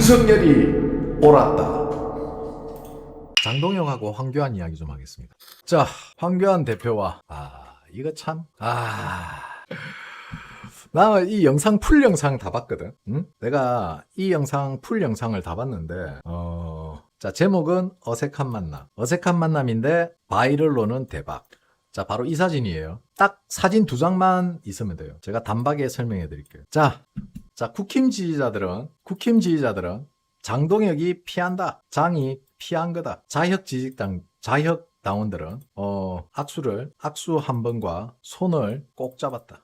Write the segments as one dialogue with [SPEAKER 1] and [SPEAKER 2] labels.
[SPEAKER 1] 윤석열이 옳았다. 장동혁하고 황교안 이야기 좀 하겠습니다. 자, 황교안 대표와 이거 참 나 이 영상 풀 영상 다 봤거든. 응? 내가 이 영상 풀 영상을 다 봤는데 자, 제목은 어색한 만남. 어색한 만남인데 바이럴로는 대박. 자, 바로 이 사진이에요. 딱 사진 2장만 있으면 돼요. 제가 단박에 설명해 드릴게요. 자, 국힘 지지자들은 장동혁이 피한다. 장이 피한 거다. 자혁 당원들은 악수 한 번과 손을 꼭 잡았다.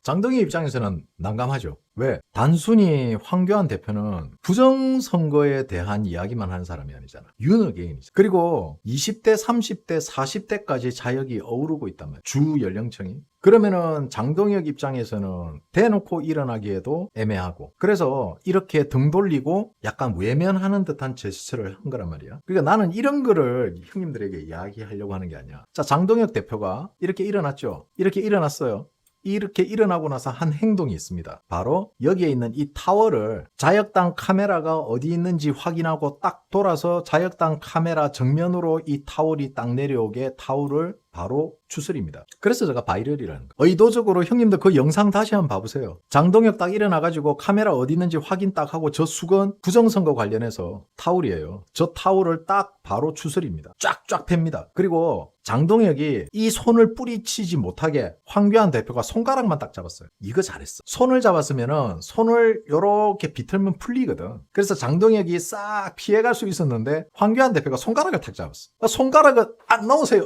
[SPEAKER 1] 장동혁 입장에서는 난감하죠. 왜? 단순히 황교안 대표는 부정선거에 대한 이야기만 하는 사람이 아니잖아. 윤어게인이죠. 그리고 20대, 30대, 40대까지 자역이 어우르고 있단 말이야. 주 연령층이. 그러면은 장동혁 입장에서는 대놓고 일어나기에도 애매하고, 그래서 이렇게 등 돌리고 약간 외면하는 듯한 제스처를 한 거란 말이야. 그러니까 나는 이런 거를 형님들에게 이야기하려고 하는 게 아니야. 자, 장동혁 대표가 이렇게 일어났죠. 이렇게 일어났어요. 이렇게 일어나고 나서 한 행동이 있습니다. 바로 여기에 있는 이 타워를 자역당 카메라가 어디 있는지 확인하고 딱 돌아서 자역당 카메라 정면으로 이 타월이 딱 내려오게 타월을 바로 추스립니다. 그래서 제가 바이럴이라는 거. 의도적으로 형님들 그 영상 다시 한번 봐보세요. 장동혁 딱 일어나가지고 카메라 어디 있는지 확인 딱 하고 저 수건 부정선거 관련해서 타월이에요. 저 타월을 딱 바로 추스립니다. 쫙쫙 팹니다. 그리고 장동혁이 이 손을 뿌리치지 못하게 황교안 대표가 손가락만 딱 잡았어요. 이거 잘했어. 손을 잡았으면은 손을 요렇게 비틀면 풀리거든. 그래서 장동혁이 싹 피해갈 수 있었는데 황교안 대표가 손가락을 탁 잡았어. 손가락을 넣으세요.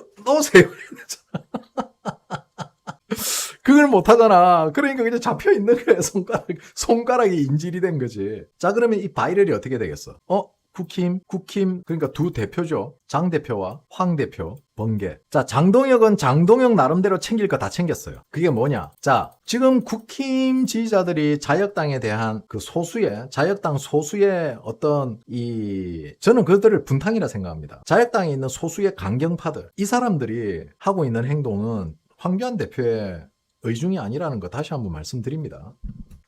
[SPEAKER 1] 그걸 못하잖아. 그러니까 그냥 잡혀 있는 거야. 손가락이 인질이 된 거지. 자, 그러면 이 바이럴이 어떻게 되겠어? 국힘 그러니까 두 대표죠. 장 대표와 황 대표 번개. 자, 장동혁은 장동혁 나름대로 챙길 거 다 챙겼어요. 그게 뭐냐? 자, 지금 국힘 지지자들이 자역당에 대한 그 자역당 소수의 어떤 저는 그들을 분탕이라 생각합니다. 자역당에 있는 소수의 강경파들, 이 사람들이 하고 있는 행동은 황교안 대표의 의중이 아니라는 거 다시 한번 말씀드립니다.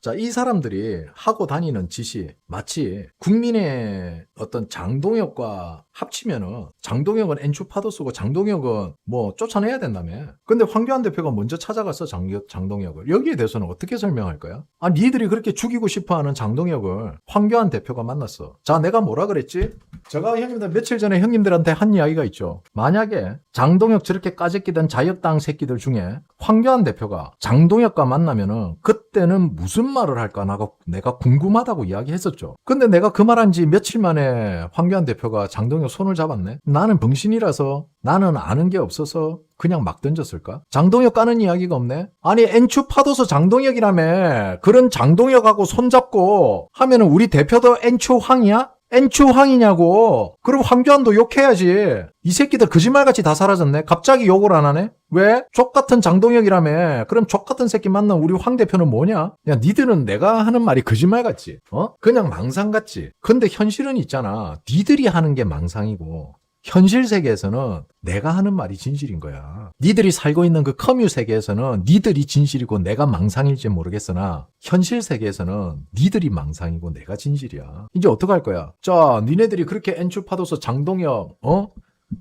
[SPEAKER 1] 자, 이 사람들이 하고 다니는 짓이 마치 국민의 어떤 장동혁과 합치면은 장동혁은 엔추파도 쓰고 장동혁은 뭐 쫓아내야 된다며. 근데 황교안 대표가 먼저 찾아가서 장동혁을. 여기에 대해서는 어떻게 설명할 거야? 니들이 그렇게 죽이고 싶어하는 장동혁을 황교안 대표가 만났어. 자, 내가 뭐라 그랬지? 제가 형님들 며칠 전에 형님들한테 한 이야기가 있죠. 만약에 장동혁 저렇게 까짓기던 자역당 새끼들 중에 황교안 대표가 장동혁과 만나면은 그때는 무슨 말을 할까 내가 궁금하다고 이야기했었죠. 근데 내가 그 말한 지 며칠 만에 황교안 대표가 장동혁 손을 잡았네. 나는 병신이라서, 나는 아는 게 없어서 그냥 막 던졌을까? 장동혁 까는 이야기가 없네. 아니, 엔추파도서 장동혁이라며. 그런 장동혁하고 손잡고 하면은 우리 대표도 엔추황이야? 엔추황이냐고. 그럼 황교안도 욕해야지. 이 새끼들 거짓말같이 다 사라졌네. 갑자기 욕을 안 하네. 왜? 족같은 장동혁이라며. 그럼 족같은 새끼 만난 우리 황 대표는 뭐냐? 야, 니들은 내가 하는 말이 거짓말같지. 그냥 망상같지. 근데 현실은 있잖아. 니들이 하는 게 망상이고 현실 세계에서는 내가 하는 말이 진실인 거야. 니들이 살고 있는 그 커뮤 세계에서는 니들이 진실이고 내가 망상일지 모르겠으나 현실 세계에서는 니들이 망상이고 내가 진실이야. 이제 어떡할 거야? 자, 니네들이 그렇게 엔추파도서 장동혁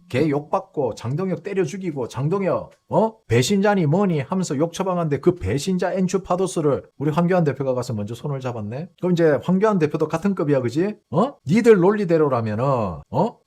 [SPEAKER 1] 걔 욕받고 장동혁 때려 죽이고 장동혁 배신자니 뭐니 하면서 욕 처방하는데 그 배신자 엔추파도스를 우리 황교안 대표가 가서 먼저 손을 잡았네. 그럼 이제 황교안 대표도 같은 급이야, 그지? 니들 논리대로라면은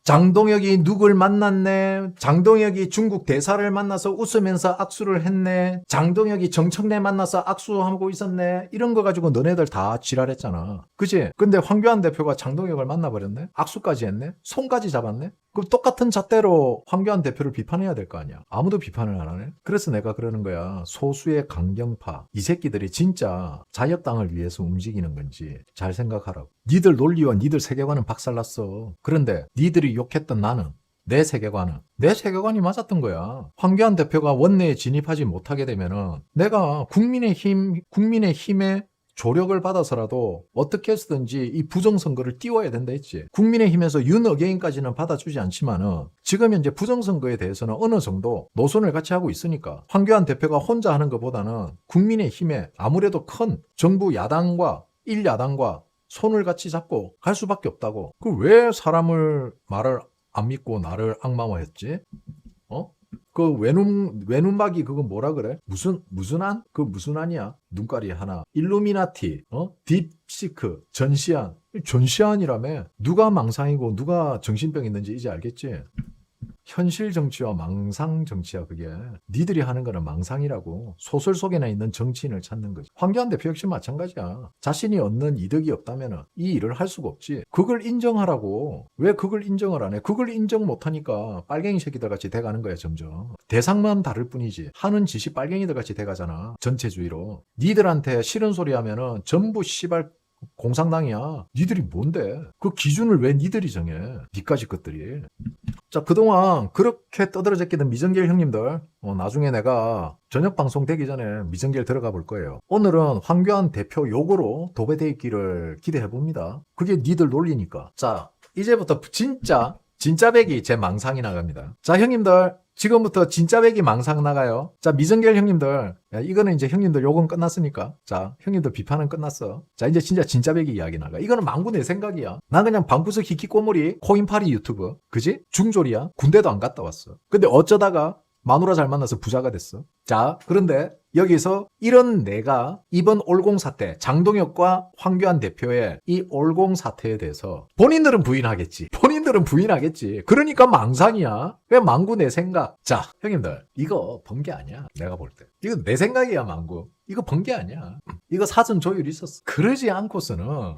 [SPEAKER 1] 장동혁이 누굴 만났네. 장동혁이 중국 대사를 만나서 웃으면서 악수를 했네. 장동혁이 정청래 만나서 악수하고 있었네. 이런 거 가지고 너네들 다 지랄했잖아, 그지? 근데 황교안 대표가 장동혁을 만나버렸네. 악수까지 했네. 손까지 잡았네. 그럼 똑같은 잣대로 황교안 대표를 비판해야 될 거 아니야. 아무도 비판을 안 하네. 그래서 내가 그러는 거야. 소수의 강경파, 이 새끼들이 진짜 자역당을 위해서 움직이는 건지 잘 생각하라고. 니들 논리와 니들 세계관은 박살났어. 그런데 니들이 욕했던 나는, 내 세계관이 맞았던 거야. 황교안 대표가 원내에 진입하지 못하게 되면은 내가 국민의힘의 조력을 받아서라도 어떻게 해서든지 이 부정선거를 띄워야 된다 했지. 국민의힘에서 윤어게인까지는 받아주지 않지만은 지금 현재 부정선거에 대해서는 어느 정도 노선을 같이 하고 있으니까 황교안 대표가 혼자 하는 것보다는 국민의힘에 아무래도 큰 정부 야당과 1야당과 손을 같이 잡고 갈 수밖에 없다고. 그 왜 사람을 말을 안 믿고 나를 악마화했지? 그 외눈박이 그거 뭐라 그래? 무슨 안? 그 무슨 안이야? 눈깔이 하나. 일루미나티, 딥시크, 전시안이라며. 누가 망상이고 누가 정신병 있는지 이제 알겠지? 현실 정치와 망상 정치야 그게. 니들이 하는 거는 망상이라고. 소설 속에나 있는 정치인을 찾는 거지. 황교안 대표 역시 마찬가지야. 자신이 얻는 이득이 없다면 이 일을 할 수가 없지. 그걸 인정하라고. 왜 그걸 인정을 안 해? 그걸 인정 못하니까 빨갱이 새끼들 같이 돼가는 거야 점점. 대상만 다를 뿐이지. 하는 짓이 빨갱이들 같이 돼가잖아. 전체주의로. 니들한테 싫은 소리 하면은 전부 씨발 공산당이야. 니들이 뭔데? 그 기준을 왜 니들이 정해? 니까지 것들이. 자, 그동안 그렇게 떠들어졌기는 미정길 형님들, 나중에 내가 저녁 방송 되기 전에 미정길 들어가 볼 거예요. 오늘은 황교안 대표 욕으로 도배돼 있기를 기대해 봅니다. 그게 니들 논리니까. 자, 이제부터 진짜 백이 제 망상이 나갑니다. 자, 형님들, 지금부터 진짜 백이 망상 나가요. 자, 미정결 형님들, 이거는 이제 형님들 욕은 끝났으니까. 자, 형님들 비판은 끝났어. 자, 이제 진짜 백이 이야기 나가. 이거는 망구 내 생각이야. 난 그냥 방구석 히키꼬모리 코인파리 유튜브. 그지? 중졸이야. 군대도 안 갔다 왔어. 근데 어쩌다가 마누라 잘 만나서 부자가 됐어. 자, 그런데 여기서 이런 내가 이번 올공 사태, 장동혁과 황교안 대표의 이 올공 사태에 대해서 본인들은 부인하겠지. 그러니까 망상이야. 왜 망구 내 생각. 자, 형님들, 이거 번개 아니야. 내가 볼 때. 이거 내 생각이야, 망구. 이거 번개 아니야. 이거 사전 조율이 있었어. 그러지 않고서는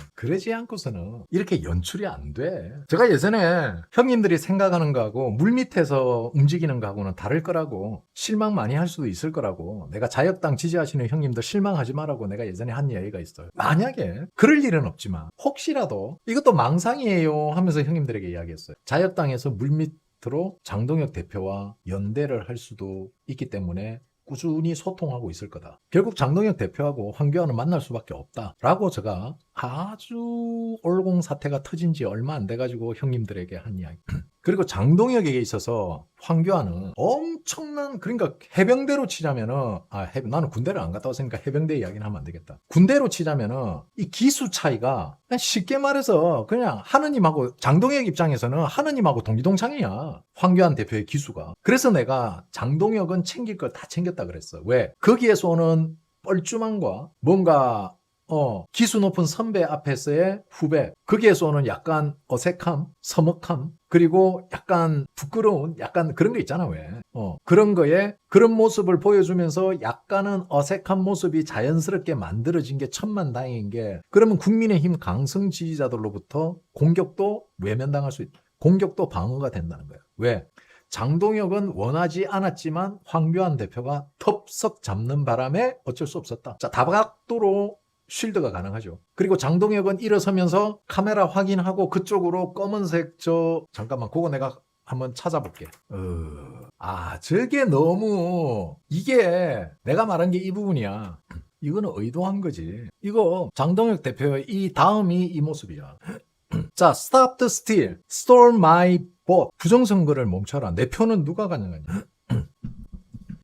[SPEAKER 1] 이렇게 연출이 안 돼. 제가 예전에 형님들이 생각하는 거하고 물밑에서 움직이는 거하고는 다를 거라고. 실망 많이 할 수도 있을 거라고. 내가 자유당 지지하시는 형님들 실망하지 말라고 내가 예전에 한 얘기가 있어요. 만약에 그럴 일은 없지만 혹시라도 이것도 망상이에요 하면서 형님들에게 이야기했어요. 자유당에서 물밑으로 장동혁 대표와 연대를 할 수도 있기 때문에 꾸준히 소통하고 있을 거다. 결국 장동혁 대표하고 황교안은 만날 수밖에 없다라고 제가 아주 올공 사태가 터진 지 얼마 안 돼가지고 형님들에게 한 이야기. 그리고 장동혁에게 있어서 황교안은 엄청난, 그러니까 해병대로 치자면은, 나는 군대를 안 갔다 왔으니까 해병대 이야기는 하면 안 되겠다. 군대로 치자면은 이 기수 차이가 그냥 쉽게 말해서 그냥 하느님하고, 장동혁 입장에서는 하느님하고 동기동창이야. 황교안 대표의 기수가. 그래서 내가 장동혁은 챙길 걸 다 챙겼다 그랬어. 왜? 거기에서 오는 뻘쭘함과 뭔가 기수 높은 선배 앞에서의 후배, 거기에서 오는 약간 어색함, 서먹함, 그리고 약간 부끄러운 약간 그런 거 있잖아. 왜? 그런 거에 그런 모습을 보여주면서 약간은 어색한 모습이 자연스럽게 만들어진 게 천만다행인 게, 그러면 국민의힘 강성 지지자들로부터 공격도 외면당할 수 있다. 공격도 방어가 된다는 거예요. 왜? 장동혁은 원하지 않았지만 황교안 대표가 텁석 잡는 바람에 어쩔 수 없었다. 자, 다각도로 쉴드가 가능하죠. 그리고 장동혁은 일어서면서 카메라 확인하고 그쪽으로 검은색 잠깐만, 그거 내가 한번 찾아볼게. 저게 너무, 이게 내가 말한 게 이 부분이야. 이거는 의도한 거지. 이거 장동혁 대표의 이 다음이 이 모습이야. 자, stop the steal, store my vote. 부정선거를 멈춰라. 내 표는 누가 가져가냐.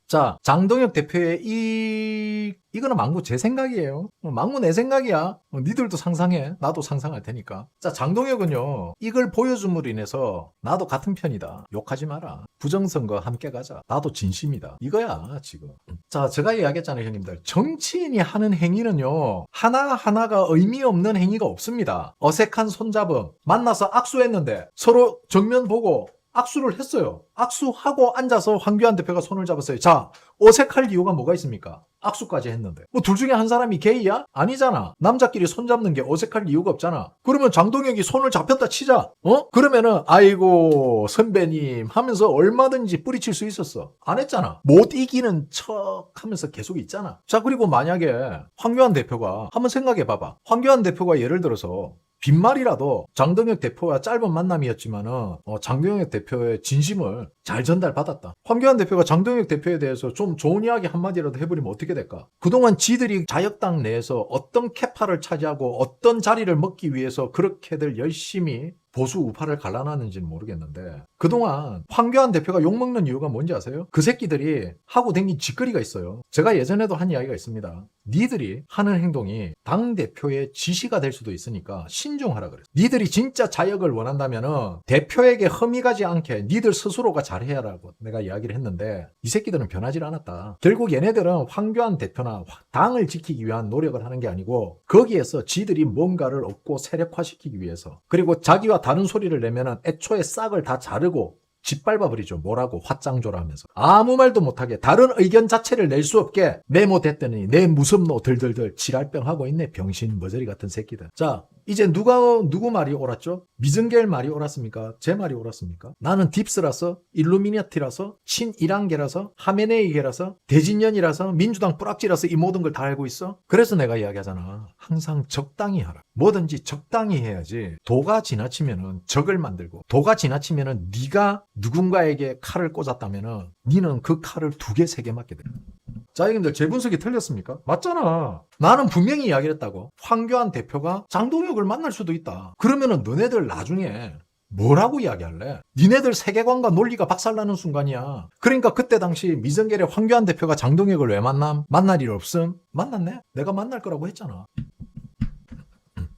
[SPEAKER 1] 자, 장동혁 대표의 이거는 망구 제 생각이에요. 망구 내 생각이야. 니들도 상상해. 나도 상상할 테니까. 자, 장동혁은요, 이걸 보여줌으로 인해서 나도 같은 편이다. 욕하지 마라. 부정선거 함께 가자. 나도 진심이다. 이거야, 지금. 자, 제가 이야기했잖아요, 형님들. 정치인이 하는 행위는요, 하나하나가 의미 없는 행위가 없습니다. 어색한 손잡음, 만나서 악수했는데 서로 정면 보고 악수를 했어요. 악수하고 앉아서 황교안 대표가 손을 잡았어요. 자, 어색할 이유가 뭐가 있습니까? 악수까지 했는데. 뭐 둘 중에 한 사람이 게이야? 아니잖아. 남자끼리 손잡는 게 어색할 이유가 없잖아. 그러면 장동혁이 손을 잡혔다 치자. 그러면은 아이고 선배님 하면서 얼마든지 뿌리칠 수 있었어. 안 했잖아. 못 이기는 척 하면서 계속 있잖아. 자, 그리고 만약에 황교안 대표가 한번 생각해 봐봐. 황교안 대표가 예를 들어서 빈말이라도 장동혁 대표와 짧은 만남이었지만은 장동혁 대표의 진심을 잘 전달받았다. 황교안 대표가 장동혁 대표에 대해서 좀 좋은 이야기 한마디라도 해버리면 어떻게 될까? 그동안 지들이 자유당 내에서 어떤 캐파를 차지하고 어떤 자리를 먹기 위해서 그렇게들 열심히 보수 우파를 갈라놨는지는 모르겠는데 그동안 황교안 대표가 욕먹는 이유가 뭔지 아세요? 그 새끼들이 하고 댕긴 짓거리가 있어요. 제가 예전에도 한 이야기가 있습니다. 니들이 하는 행동이 당대표의 지시가 될 수도 있으니까 신중하라 그랬어요. 니들이 진짜 자역을 원한다면은 대표에게 흠이 가지 않게 니들 스스로가 잘해야라고 내가 이야기를 했는데 이 새끼들은 변하지 않았다. 결국 얘네들은 황교안 대표나 당을 지키기 위한 노력을 하는 게 아니고 거기에서 지들이 뭔가를 얻고 세력화시키기 위해서 그리고 자기와 다른 소리를 내면은 애초에 싹을 다 자르고 짓밟아버리죠. 뭐라고 화짱조라 하면서 아무 말도 못하게 다른 의견 자체를 낼 수 없게 메모됐더니 내 무섭노 들들들 지랄병 하고 있네. 병신 머저리 같은 새끼들. 자 이제 누구 말이 옳았죠? 미증겔 말이 옳았습니까? 제 말이 옳았습니까? 나는 딥스라서 일루미나티라서 친이란계라서 하메네이계라서 대진년이라서 민주당 뿌락지라서 이 모든 걸 다 알고 있어? 그래서 내가 이야기하잖아. 항상 적당히 하라. 뭐든지 적당히 해야지. 도가 지나치면은 적을 만들고 도가 지나치면은 네가 누군가에게 칼을 꽂았다면은 니는 그 칼을 2개, 3개 맞게 돼. 자, 형님들 제 분석이 틀렸습니까? 맞잖아. 나는 분명히 이야기를 했다고. 황교안 대표가 장동혁을 만날 수도 있다. 그러면은 너네들 나중에 뭐라고 이야기할래? 니네들 세계관과 논리가 박살나는 순간이야. 그러니까 그때 당시 미정겔의 황교안 대표가 장동혁을 왜 만날 일 없음? 만났네? 내가 만날 거라고 했잖아.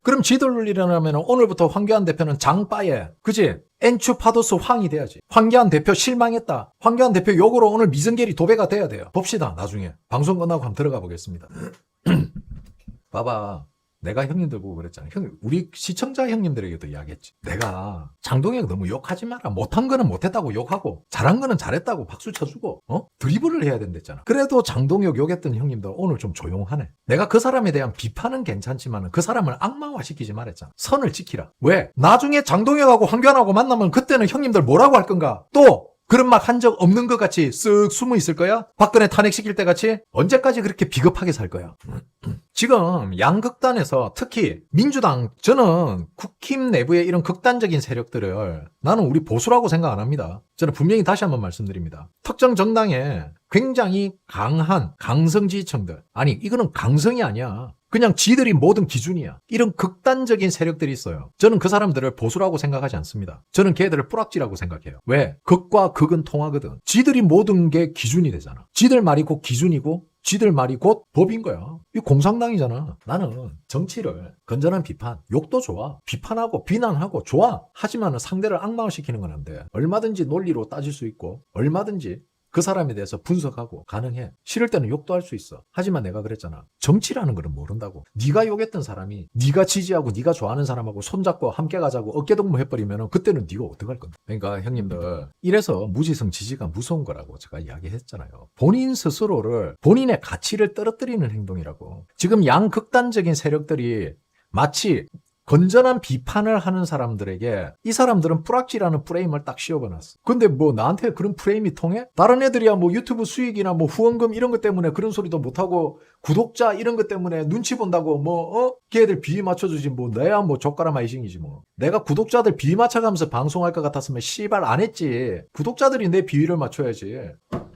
[SPEAKER 1] 그럼 지돌이라면 오늘부터 황교안 대표는 장빠에, 그지? 엔추파도스 황이 돼야지. 황교안 대표 실망했다. 황교안 대표 욕으로 오늘 미정겔이 도배가 돼야 돼요. 봅시다, 나중에. 방송 끝나고 한번 들어가 보겠습니다. 봐봐. 내가 형님들 보고 그랬잖아. 우리 시청자 형님들에게도 이야기했지. 내가 장동혁 너무 욕하지 마라. 못한 거는 못했다고 욕하고 잘한 거는 잘했다고 박수 쳐주고 드리블을 해야 된댔잖아. 그래도 장동혁 욕했던 형님들 오늘 좀 조용하네. 내가 그 사람에 대한 비판은 괜찮지만 그 사람을 악마화시키지 말했잖아. 선을 지키라. 왜? 나중에 장동혁하고 황교안하고 만나면 그때는 형님들 뭐라고 할 건가? 또 그런 말 한 적 없는 것 같이 쓱 숨어 있을 거야? 박근혜 탄핵시킬 때 같이? 언제까지 그렇게 비겁하게 살 거야? 지금 양극단에서 특히 민주당, 저는 국힘 내부의 이런 극단적인 세력들을 나는 우리 보수라고 생각 안 합니다. 저는 분명히 다시 한번 말씀드립니다. 특정 정당에 굉장히 강한 강성 지지층들, 아니 이거는 강성이 아니야. 그냥 지들이 모든 기준이야. 이런 극단적인 세력들이 있어요. 저는 그 사람들을 보수라고 생각하지 않습니다. 저는 걔들을 뿌락지라고 생각해요. 왜? 극과 극은 통하거든. 지들이 모든 게 기준이 되잖아. 지들 말이 곧 기준이고 지들 말이 곧 법인 거야. 이 공산당이잖아. 나는 정치를 건전한 비판, 욕도 좋아. 비판하고 비난하고 좋아. 하지만 상대를 악마화시키는 건 안 돼. 얼마든지 논리로 따질 수 있고 얼마든지 그 사람에 대해서 분석하고 가능해. 싫을 때는 욕도 할 수 있어. 하지만 내가 그랬잖아. 정치라는 거는 모른다고. 네가 욕했던 사람이 네가 지지하고 네가 좋아하는 사람하고 손잡고 함께 가자고 어깨동무 해버리면 그때는 네가 어떡할 건데. 그러니까 형님들 이래서 무지성 지지가 무서운 거라고 제가 이야기했잖아요. 본인 스스로를 본인의 가치를 떨어뜨리는 행동이라고. 지금 양극단적인 세력들이 마치 건전한 비판을 하는 사람들에게 이 사람들은 뿌락지라는 프레임을 딱 씌워버렸어. 근데 뭐 나한테 그런 프레임이 통해? 다른 애들이야 뭐 유튜브 수익이나 뭐 후원금 이런 것 때문에 그런 소리도 못하고 구독자 이런 것 때문에 눈치 본다고 걔들 비위 맞춰주지 뭐 내야 뭐 젓가락 마이싱이지 뭐. 내가 구독자들 비위 맞춰가면서 방송할 것 같았으면 씨발 안 했지. 구독자들이 내 비위를 맞춰야지.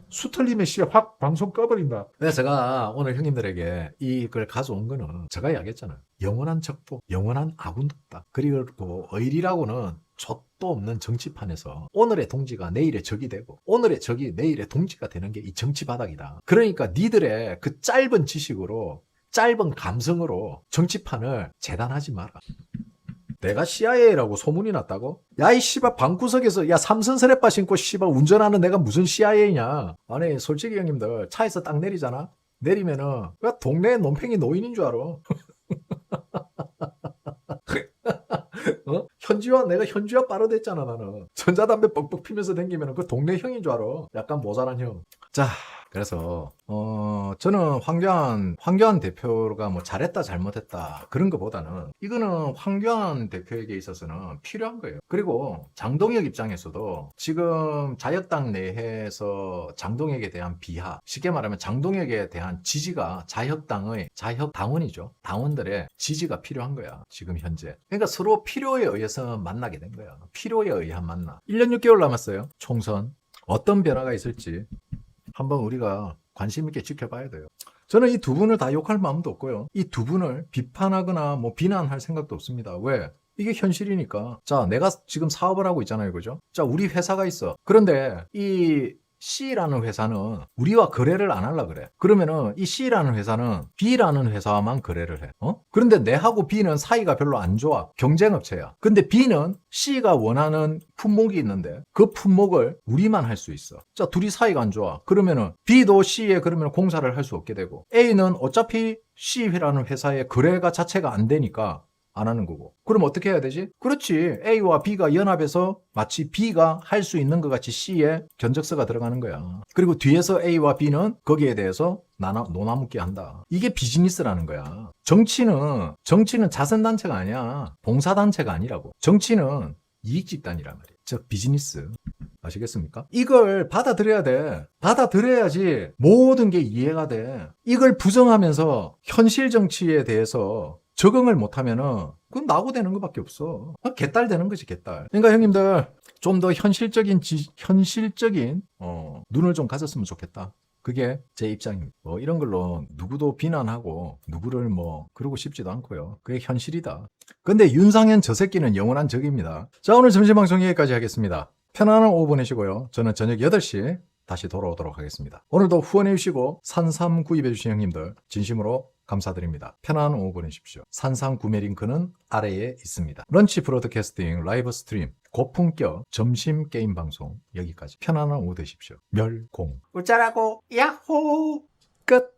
[SPEAKER 1] 수틀리면 확 방송 꺼버린다. 그래서 제가 오늘 형님들에게 이걸 가져온 거는 제가 이야기했잖아요. 영원한 적도, 영원한 아군도 없다. 그리고 의리라고는 족도 없는 정치판에서 오늘의 동지가 내일의 적이 되고 오늘의 적이 내일의 동지가 되는 게 이 정치 바닥이다. 그러니까 니들의 그 짧은 지식으로 짧은 감성으로 정치판을 재단하지 마라. 내가 CIA라고 소문이 났다고? 야, 이 씨발 방구석에서 야 삼선 스레빠 신고 씨발 운전하는 내가 무슨 CIA냐? 아니 솔직히 형님들 차에서 딱 내리잖아? 내리면은 왜 동네 논팽이 노인인 줄 알아? 현지화 내가 현지화 빠르댔잖아 나는. 전자담배 뻑뻑 피면서 댕기면 그 동네 형인 줄 알아. 약간 모자란 형. 자, 그래서 저는 황교안 대표가 뭐 잘했다 잘못했다 그런 것보다는 이거는 황교안 대표에게 있어서는 필요한 거예요. 그리고 장동혁 입장에서도 지금 자유당 내에서 장동혁에 대한 비하, 쉽게 말하면 장동혁에 대한 지지가 자혁당원이죠. 당원들의 지지가 필요한 거야. 지금 현재. 그러니까 서로 필요에 의해서 만나게 된 거야. 필요에 의한 만나. 1년 6개월 남았어요. 총선. 어떤 변화가 있을지 한번 우리가 관심 있게 지켜봐야 돼요. 저는 이 두 분을 다 욕할 마음도 없고요. 이 두 분을 비판하거나 뭐 비난할 생각도 없습니다. 왜? 이게 현실이니까. 자, 내가 지금 사업을 하고 있잖아요. 그죠? 자, 우리 회사가 있어. 그런데 이 C라는 회사는 우리와 거래를 안 하려 그래. 그러면은 이 C라는 회사는 B라는 회사와만 거래를 해. 그런데 내하고 B는 사이가 별로 안 좋아. 경쟁업체야. 근데 B는 C가 원하는 품목이 있는데 그 품목을 우리만 할 수 있어. 자, 둘이 사이가 안 좋아. 그러면은 B도 C에 그러면 공사를 할 수 없게 되고 A는 어차피 C라는 회사의 거래가 자체가 안 되니까 안 하는 거고. 그럼 어떻게 해야 되지? 그렇지. A와 B가 연합해서 마치 B가 할 수 있는 것 같이 C에 견적서가 들어가는 거야. 그리고 뒤에서 A와 B는 거기에 대해서 노나묻게 한다. 이게 비즈니스라는 거야. 정치는 자선단체가 아니야. 봉사단체가 아니라고. 정치는 이익집단이란 말이야. 즉 비즈니스. 아시겠습니까? 이걸 받아들여야 돼. 받아들여야지 모든 게 이해가 돼. 이걸 부정하면서 현실 정치에 대해서 적응을 못하면은 그건 낙오되는 것밖에 없어. 개딸 되는 거지, 개딸. 그러니까 형님들 좀 더 현실적인 눈을 좀 가졌으면 좋겠다. 그게 제 입장입니다. 뭐 이런 걸로 누구도 비난하고 누구를 뭐 그러고 싶지도 않고요. 그게 현실이다. 근데 윤상현 저 새끼는 영원한 적입니다. 자, 오늘 점심방송 여기까지 하겠습니다. 편안한 오후 보내시고요. 저는 저녁 8시 다시 돌아오도록 하겠습니다. 오늘도 후원해 주시고 산삼 구입해 주신 형님들 진심으로 감사드립니다. 편안한 오후 보내십시오. 산삼 구매 링크는 아래에 있습니다. 런치 브로드캐스팅 라이브 스트림 고품격 점심 게임 방송 여기까지 편안한 오후 되십시오. 멸공.
[SPEAKER 2] 웃자라고 야호.
[SPEAKER 1] 끝.